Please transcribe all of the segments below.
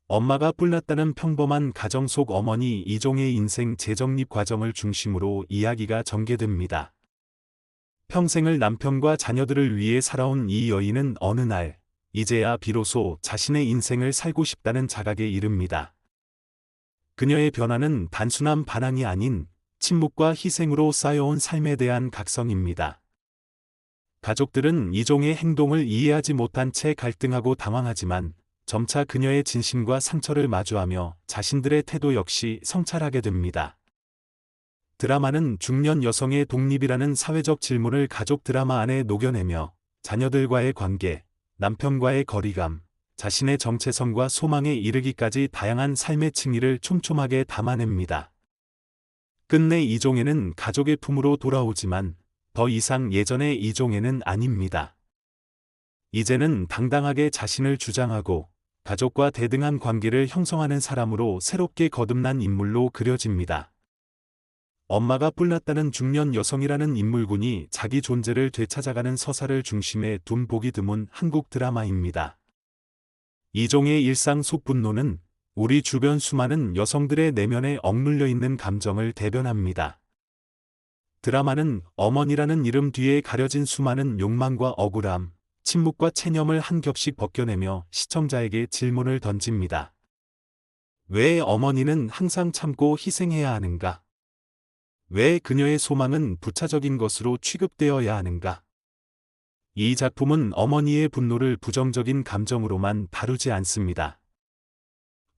엄마가 뿔났다는 평범한 가정 속 어머니 이종의 인생 재정립 과정을 중심으로 이야기가 전개됩니다. 평생을 남편과 자녀들을 위해 살아온 이 여인은 어느 날, 이제야 비로소 자신의 인생을 살고 싶다는 자각에 이릅니다. 그녀의 변화는 단순한 반항이 아닌 침묵과 희생으로 쌓여온 삶에 대한 각성입니다. 가족들은 이종의 행동을 이해하지 못한 채 갈등하고 당황하지만 점차 그녀의 진심과 상처를 마주하며 자신들의 태도 역시 성찰하게 됩니다. 드라마는 중년 여성의 독립이라는 사회적 질문을 가족 드라마 안에 녹여내며 자녀들과의 관계, 남편과의 거리감, 자신의 정체성과 소망에 이르기까지 다양한 삶의 층위를 촘촘하게 담아냅니다. 끝내 이종애는 가족의 품으로 돌아오지만 더 이상 예전의 이종애는 아닙니다. 이제는 당당하게 자신을 주장하고 가족과 대등한 관계를 형성하는 사람으로 새롭게 거듭난 인물로 그려집니다. 엄마가 뿔났다는 중년 여성이라는 인물군이 자기 존재를 되찾아가는 서사를 중심에 둔 보기 드문 한국 드라마입니다. 이종의 일상 속 분노는 우리 주변 수많은 여성들의 내면에 억눌려 있는 감정을 대변합니다. 드라마는 어머니라는 이름 뒤에 가려진 수많은 욕망과 억울함, 침묵과 체념을 한 겹씩 벗겨내며 시청자에게 질문을 던집니다. 왜 어머니는 항상 참고 희생해야 하는가? 왜 그녀의 소망은 부차적인 것으로 취급되어야 하는가? 이 작품은 어머니의 분노를 부정적인 감정으로만 다루지 않습니다.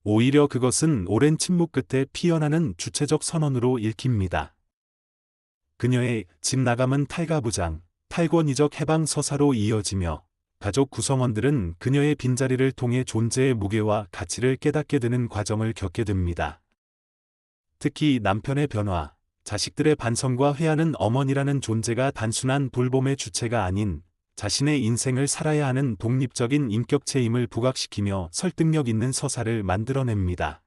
오히려 그것은 오랜 침묵 끝에 피어나는 주체적 선언으로 읽힙니다. 그녀의 집 나감은 탈가부장, 탈권위적 해방 서사로 이어지며 가족 구성원들은 그녀의 빈자리를 통해 존재의 무게와 가치를 깨닫게 되는 과정을 겪게 됩니다. 특히 남편의 변화, 자식들의 반성과 회하는 어머니라는 존재가 단순한 돌봄의 주체가 아닌 자신의 인생을 살아야 하는 독립적인 인격체임을 부각시키며 설득력 있는 서사를 만들어냅니다.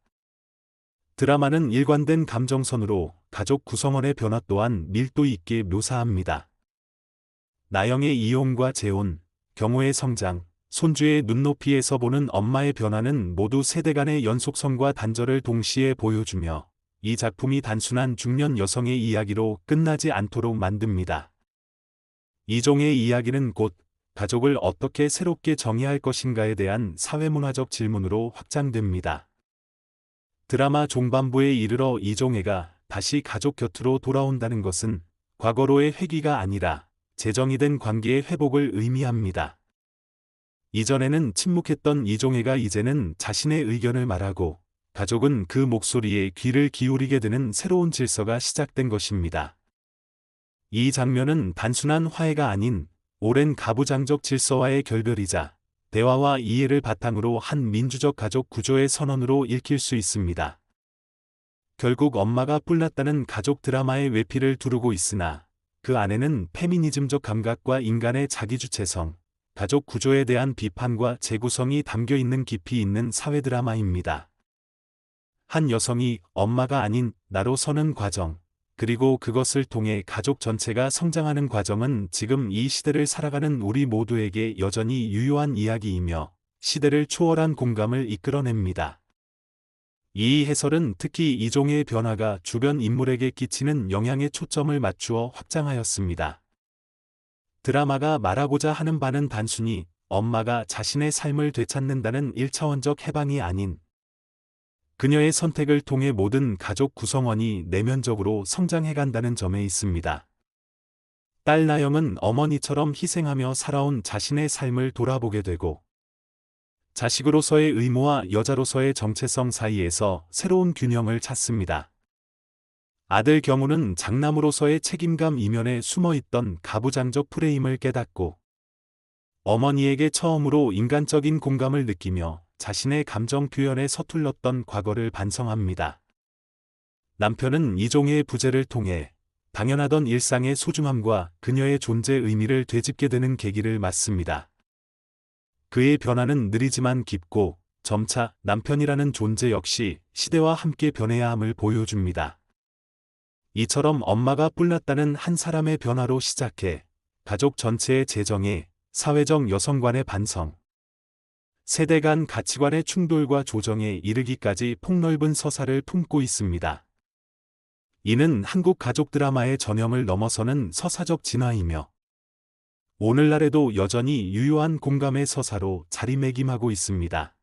드라마는 일관된 감정선으로 가족 구성원의 변화 또한 밀도 있게 묘사합니다. 나영의 이혼과 재혼, 경호의 성장, 손주의 눈높이에서 보는 엄마의 변화는 모두 세대 간의 연속성과 단절을 동시에 보여주며 이 작품이 단순한 중년 여성의 이야기로 끝나지 않도록 만듭니다. 이종의 이야기는 곧 가족을 어떻게 새롭게 정의할 것인가에 대한 사회문화적 질문으로 확장됩니다. 드라마 종반부에 이르러 이종애가 다시 가족 곁으로 돌아온다는 것은 과거로의 회귀가 아니라 재정의된 관계의 회복을 의미합니다. 이전에는 침묵했던 이종애가 이제는 자신의 의견을 말하고 가족은 그 목소리에 귀를 기울이게 되는 새로운 질서가 시작된 것입니다. 이 장면은 단순한 화해가 아닌 오랜 가부장적 질서와의 결별이자 대화와 이해를 바탕으로 한 민주적 가족 구조의 선언으로 읽힐 수 있습니다. 결국 엄마가 뿔났다는 가족 드라마의 외피를 두르고 있으나 그 안에는 페미니즘적 감각과 인간의 자기주체성, 가족 구조에 대한 비판과 재구성이 담겨 있는 깊이 있는 사회 드라마입니다. 한 여성이 엄마가 아닌 나로 서는 과정, 그리고 그것을 통해 가족 전체가 성장하는 과정은 지금 이 시대를 살아가는 우리 모두에게 여전히 유효한 이야기이며 시대를 초월한 공감을 이끌어냅니다. 이 해설은 특히 이종의 변화가 주변 인물에게 끼치는 영향에 초점을 맞추어 확장하였습니다. 드라마가 말하고자 하는 바는 단순히 엄마가 자신의 삶을 되찾는다는 1차원적 해방이 아닌 그녀의 선택을 통해 모든 가족 구성원이 내면적으로 성장해간다는 점에 있습니다. 딸 나영은 어머니처럼 희생하며 살아온 자신의 삶을 돌아보게 되고 자식으로서의 의무와 여자로서의 정체성 사이에서 새로운 균형을 찾습니다. 아들 경우는 장남으로서의 책임감 이면에 숨어있던 가부장적 프레임을 깨닫고 어머니에게 처음으로 인간적인 공감을 느끼며 자신의 감정 표현에 서툴렀던 과거를 반성합니다. 남편은 이종의 부재를 통해 당연하던 일상의 소중함과 그녀의 존재 의미를 되짚게 되는 계기를 맞습니다. 그의 변화는 느리지만 깊고 점차 남편이라는 존재 역시 시대와 함께 변해야 함을 보여줍니다. 이처럼 엄마가 뿔났다는 한 사람의 변화로 시작해 가족 전체의 재정에 사회적 여성관의 반성, 세대 간 가치관의 충돌과 조정에 이르기까지 폭넓은 서사를 품고 있습니다. 이는 한국 가족 드라마의 전형을 넘어서는 서사적 진화이며 오늘날에도 여전히 유효한 공감의 서사로 자리매김하고 있습니다.